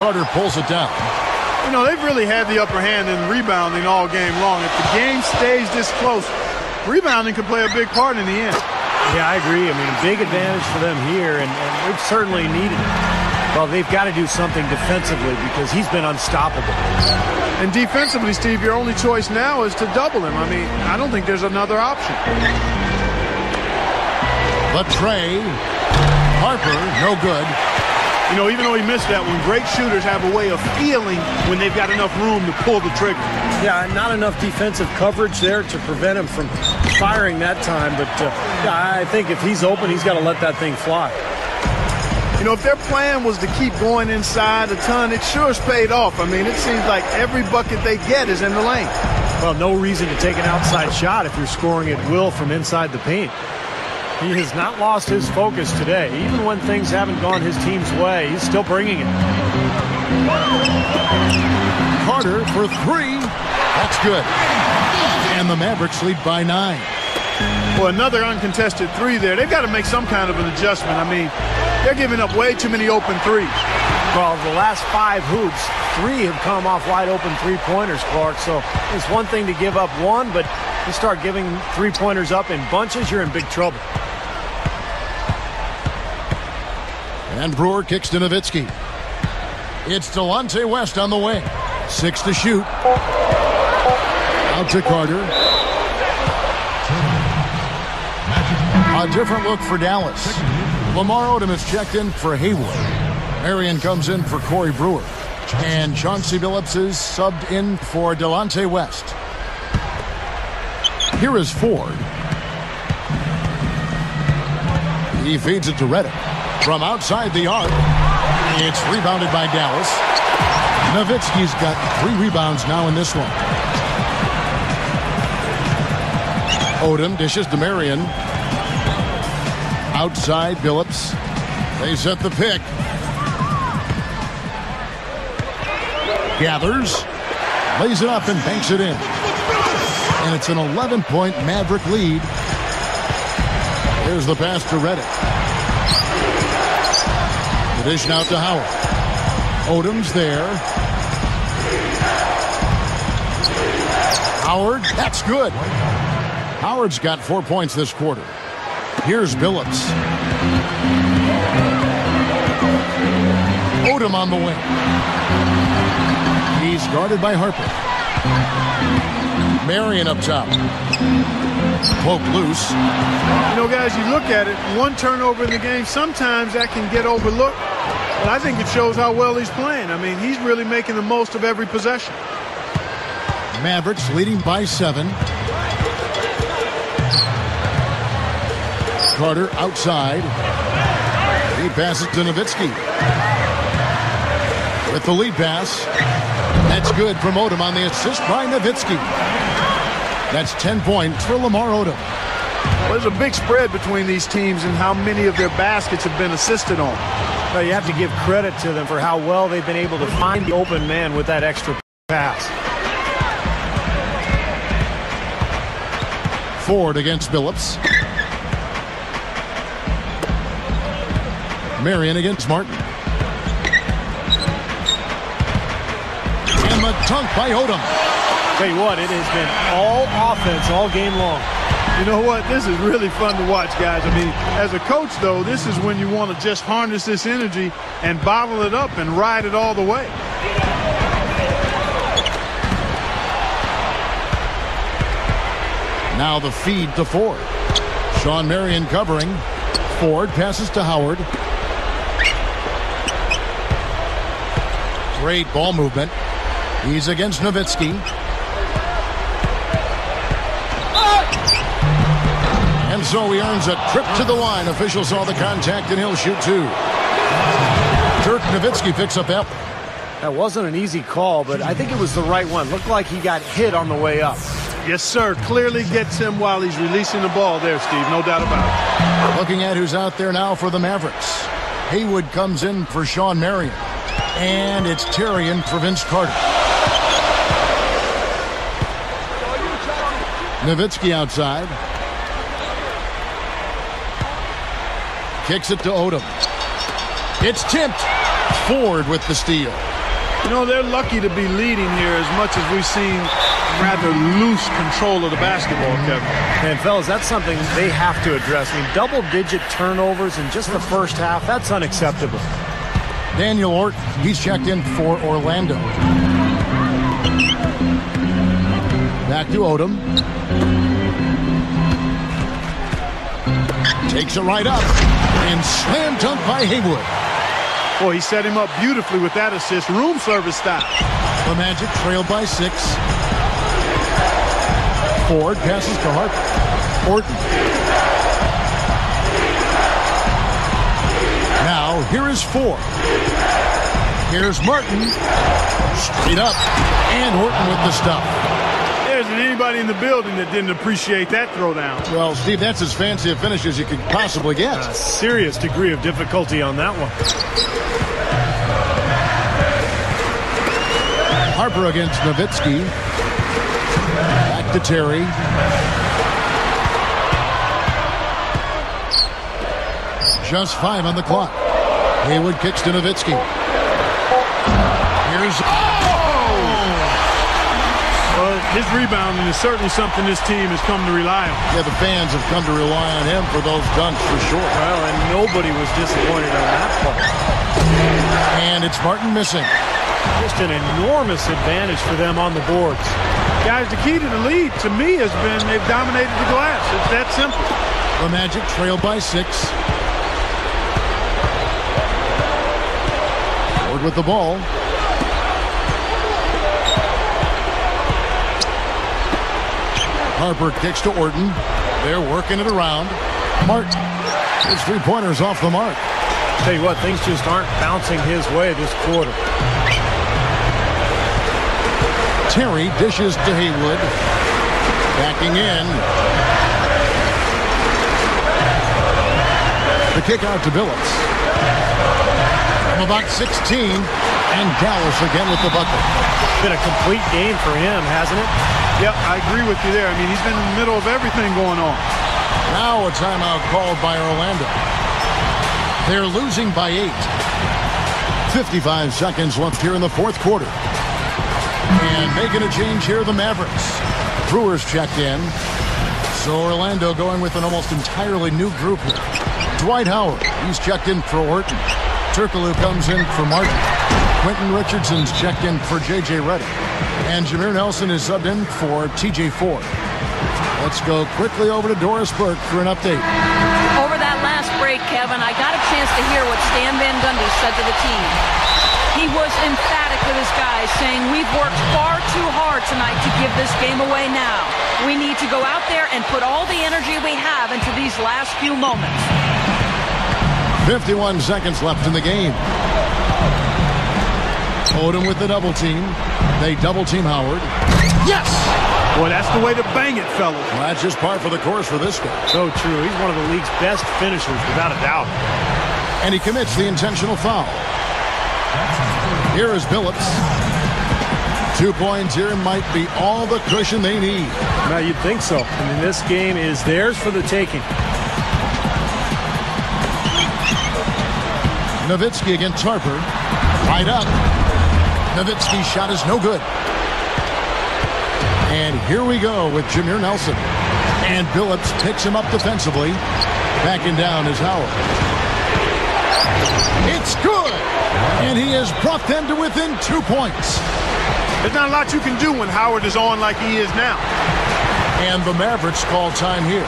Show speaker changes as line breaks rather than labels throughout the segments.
Carter pulls it down.
You know, they've really had the upper hand in rebounding all game long. If the game stays this close, rebounding could play a big part in the end.
Yeah, I agree. I mean, a big advantage for them here, and they've certainly needed it. Well, they've got to do something defensively because he's been unstoppable.
And defensively, Steve, your only choice now is to double him. I mean, I don't think there's another option.
But Trey Harper, no good.
You know, even though he missed that one, great shooters have a way of feeling when they've got enough room to pull the trigger.
Yeah, not enough defensive coverage there to prevent him from firing that time. But yeah, I think if he's open, he's got to let that thing fly.
You know, if their plan was to keep going inside a ton, it sure has paid off. I mean, it seems like every bucket they get is in the lane.
Well, no reason to take an outside shot if you're scoring at will from inside the paint. He has not lost his focus today. Even when things haven't gone his team's way, he's still bringing it.
Carter for three. That's good. And the Mavericks lead by 9.
Well, another uncontested three there. They've got to make some kind of an adjustment. I mean, they're giving up way too many open threes.
Well, the last 5 hoops, 3 have come off wide open three-pointers, Clark. So it's one thing to give up one, but you start giving three-pointers up in bunches, you're in big trouble.
And Brewer kicks to Nowitzki. It's Delonte West on the wing. 6 to shoot. Out to Carter. A different look for Dallas. Lamar Odom is checked in for Hayward. Marion comes in for Corey Brewer. And Chauncey Billups is subbed in for Delonte West. Here is Ford. He feeds it to Reddick. From outside the arc, it's rebounded by Dallas. Nowitzki's got 3 rebounds now in this one. Odom dishes to Marion. Outside Billups. They set the pick. Gathers. Lays it up and banks it in. And it's an 11-point Maverick lead. Here's the pass to Reddick. The dish out to Howard. Odom's there. Howard, that's good. Howard's got 4 points this quarter. Here's Billups. Odom on the wing. He's guarded by Harper. Marion up top. Poked loose.
You know, guys, you look at it, one turnover in the game, sometimes that can get overlooked. But I think it shows how well he's playing. I mean, he's really making the most of every possession.
Mavericks leading by 7. Carter outside. He passes to Nowitzki. With the lead pass. That's good from Odom on the assist by Nowitzki. That's 10 points for Lamar Odom.
Well, there's a big spread between these teams and how many of their baskets have been assisted on.
Well, you have to give credit to them for how well they've been able to find the open man with that extra pass.
Ford against Billups. Marion against Martin. And the dunk by Odom.
Tell you what, it has been all offense all game long.
You know what? This is really fun to watch, guys. I mean, as a coach, though, this is when you want to just harness this energy and bottle it up and ride it all the way.
Now the feed to Ford. Sean Marion covering. Ford passes to Howard. Great ball movement. He's against Nowitzki. And so he earns a trip to the line. Officials saw the contact and he'll shoot 2. Dirk Nowitzki picks up that.
That wasn't an easy call, but I think it was the right one. Looked like he got hit on the way up.
Yes, sir. Clearly gets him while he's releasing the ball there, Steve. No doubt about it.
Looking at who's out there now for the Mavericks. Haywood comes in for Sean Marion. And it's Terrian for Vince Carter. Nowitzki outside. Kicks it to Odom. It's tipped. Ford with the steal.
You know, they're lucky to be leading here as much as we've seen rather loose control of the basketball, Kevin.
And, fellas, that's something they have to address. I mean, double-digit turnovers in just the first half, that's unacceptable.
Daniel Orton, he's checked in for Orlando. Back to Odom. Takes it right up and slam dunk by Haywood.
Boy, he set him up beautifully with that assist. Room service style.
The Magic trailed by 6. Ford passes to Harper. Orton. Now, here is 4. Here's Martin. Straight up. And Orton with the stuff.
There isn't anybody in the building that didn't appreciate that throwdown.
Well, Steve, that's as fancy a finish as you could possibly get.
A serious degree of difficulty on that one.
Harper against Nowitzki. Back to Terry. Just 5 on the clock. Haywood kicks to Nowitzki. Here's...
Well, his rebounding is certainly something this team has come to rely on.
Yeah, the fans have come to rely on him for those dunks for sure.
Well, and nobody was disappointed on that part.
And it's Martin missing.
Just an enormous advantage for them on the boards.
Guys, the key to the lead, to me, has been they've dominated the glass. It's that simple.
The Magic trailed by 6. Ford with the ball. Harper kicks to Orton. They're working it around. Martin. His 3-pointers off the mark.
Tell you what, things just aren't bouncing his way this quarter.
Terry dishes to Haywood. Backing in. The kick out to Billups. From about 16. And Dallas again with the bucket.
Been a complete game for him, hasn't it?
Yep, I agree with you there. I mean, he's been in the middle of everything going on.
Now a timeout called by Orlando. They're losing by 8. 55 seconds left here in the fourth quarter. And making a change here, the Mavericks. Brewers checked in. So Orlando going with an almost entirely new group here. Dwight Howard, he's checked in for Orton. Turkoglu comes in for Martin. Quentin Richardson's checked in for J.J. Redick. And Jameer Nelson is subbed in for T.J. Ford. Let's go quickly over to Doris Burke for an update.
Over that last break, Kevin, I got a chance to hear what Stan Van Gundy said to the team. He was emphatic with his guys, saying, we've worked far too hard tonight to give this game away now. We need to go out there and put all the energy we have into these last few moments.
51 seconds left in the game. Odom with the double team. They double team Howard. Yes!
Boy, that's the way to bang it, fellas.
Well, that's just par for the course for this guy.
So true. He's one of the league's best finishers, without a doubt.
And he commits the intentional foul. Here is Billups. 2 points here might be all the cushion they need.
Now, you'd think so. I mean, this game is theirs for the taking.
Nowitzki against Harper. Right up. Nowitzki's shot is no good. And here we go with Jameer Nelson. And Billups picks him up defensively. Backing down is Howard. It's good! And he has brought them to within 2 points.
There's not a lot you can do when Howard is on like he is now.
And the Mavericks call time here.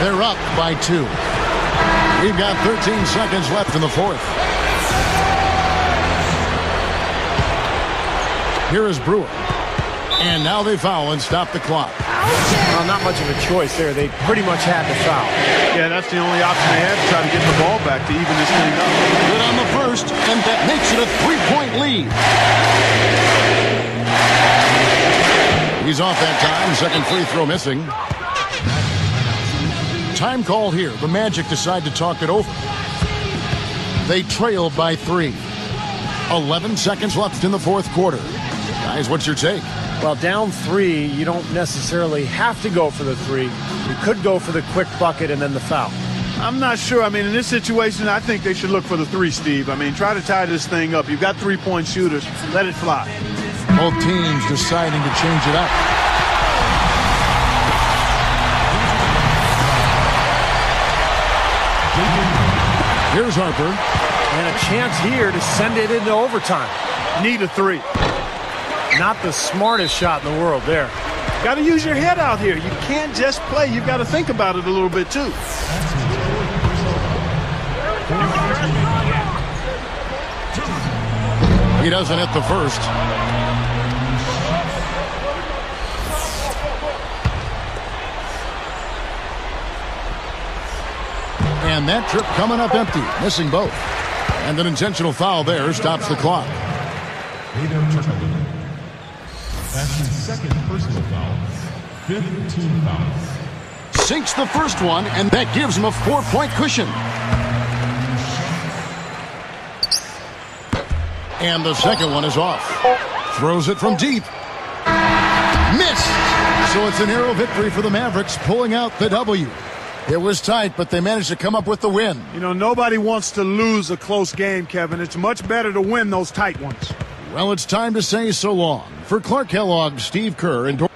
They're up by 2. We've got 13 seconds left in the fourth. Here is Brewer. And now they foul and stop the clock.
Well, not much of a choice there. They pretty much had to foul.
Yeah, that's the only option they had to try to get the ball back to even this thing up.
Good on the first, and that makes it a 3-point lead. He's off that time. Second free throw missing. Time called here. The Magic decide to talk it over. They trail by 3. 11 seconds left in the fourth quarter. Guys, what's your take?
Well, down 3, you don't necessarily have to go for the 3. You could go for the quick bucket and then the foul.
I'm not sure. I mean, in this situation, I think they should look for the 3, Steve. I mean, try to tie this thing up. You've got 3-point shooters. Let it fly.
Both teams deciding to change it up. Here's Harper.
And a chance here to send it into overtime.
Need a 3.
Not the smartest shot in the world there.
Got to use your head out here. You can't just play. You've got to think about it a little bit, too.
He doesn't hit the first. And that trip coming up empty, missing both. And an intentional foul there stops the clock.
That's his second personal foul. 5th team foul.
Sinks the first one, and that gives him a 4-point cushion. And the second one is off. Throws it from deep. Missed. So it's a narrow victory for the Mavericks, pulling out the W. It was tight, but they managed to come up with the win.
You know, nobody wants to lose a close game, Kevin. It's much better to win those tight ones.
Well, it's time to say so long. For Clark Kellogg, Steve Kerr, and